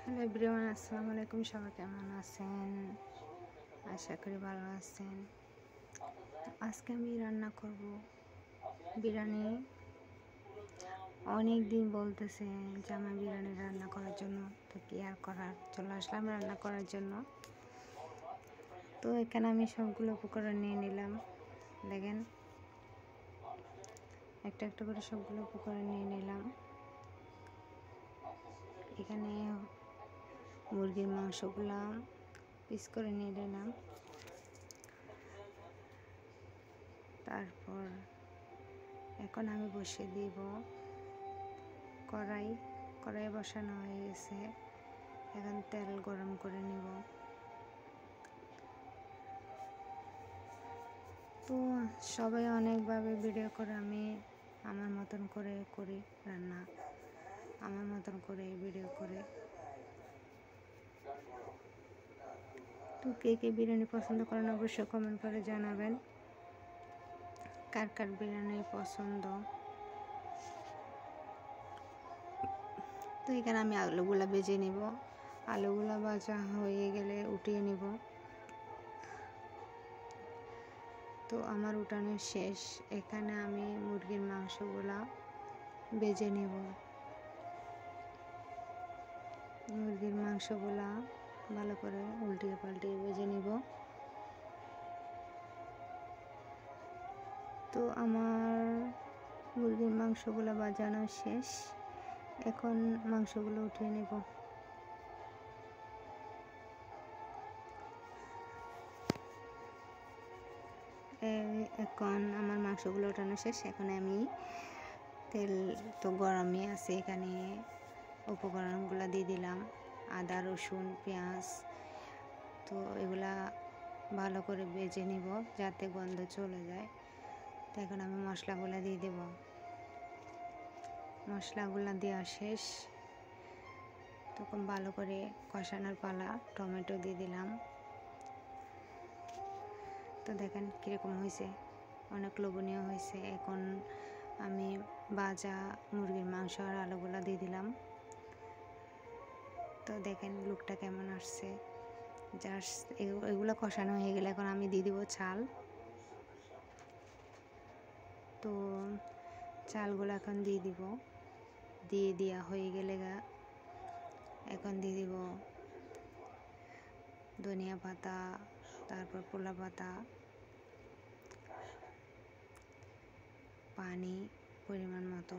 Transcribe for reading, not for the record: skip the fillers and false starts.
Hello everyone, আসসালামু আলাইকুম। সবাই কেমন আছেন? আশা করি ভালো আছেন। আজকে আমি রান্না করব বিরিয়ানি। অনেক দিন বলতেছে যে আমার বিরিয়ানি রান্না করার জন্য, তো কি আর করার, চলে আসলাম রান্না করার জন্য। তো এখানে আমি সবগুলো উপকরণ নিয়ে নিলাম। দেখেন, একটা একটা করে সবগুলো উপকরণ নিয়ে নিলাম। এখানে মুরগির মাংসগুলো পিস করে নিয়ে নিলাম। তারপর এখন আমি বসিয়ে দিব কড়াই বসানো হয়ে গেছে। এখন তেল গরম করে নিব। তো সবাই অনেকভাবে ভিডিও করে, আমি আমার মতন করে করি রান্না, আমার মতন করে ভিডিও করে। তো কে কে বিরিয়ানি পছন্দ করেন অবশ্যই কমেন্ট করে জানাবেন, কার কার বিরিয়ানি পছন্দ। তো এখানে আমি আলুগুলা ভেজে নিব। আলুগুলা ভাজা হয়ে গেলে উঠিয়ে নিব। তো আমার উঠানো শেষ। এখানে আমি মুরগির মাংসগুলা ভেজে নেব। মুরগির মাংসগুলা ভালো করে উল্টিয়ে পাল্টিয়ে ভেজে নিব। তো আমার মুরগির মাংসগুলো ভাজানো শেষ। এখন মাংসগুলো উঠিয়ে নেব। এখন আমার মাংসগুলো ওঠানো শেষ। এখন আমি তেল তো গরমই আছে, এখানে উপকরণগুলো দিয়ে দিলাম। আদা, রসুন, পেঁয়াজ। তো এগুলা ভালো করে ভেজে নিব যাতে গন্ধ চলে যায়। তো এখন আমি মশলাগুলো দিয়ে দেব। মশলাগুলো দেওয়া শেষ। তখন ভালো করে কষানোর পালা। টমেটো দিয়ে দিলাম। তো দেখেন কীরকম হয়েছে, অনেক লোভনীয় হয়েছে। এখন আমি ভাজা মুরগির মাংস আর আলুগুলো দিয়ে দিলাম। তো দেখেন লুকটা কেমন আসছে। জাস্ট এগুলো কষানো হয়ে গেলে এখন আমি দিয়ে দিব চাল। তো চালগুলো এখন দিয়ে দিব। দিয়ে দেওয়া হয়ে গেলে এখন দিয়ে দিব ধনিয়া পাতা, তারপর পোলা পাতা, পানি পরিমাণ মতো,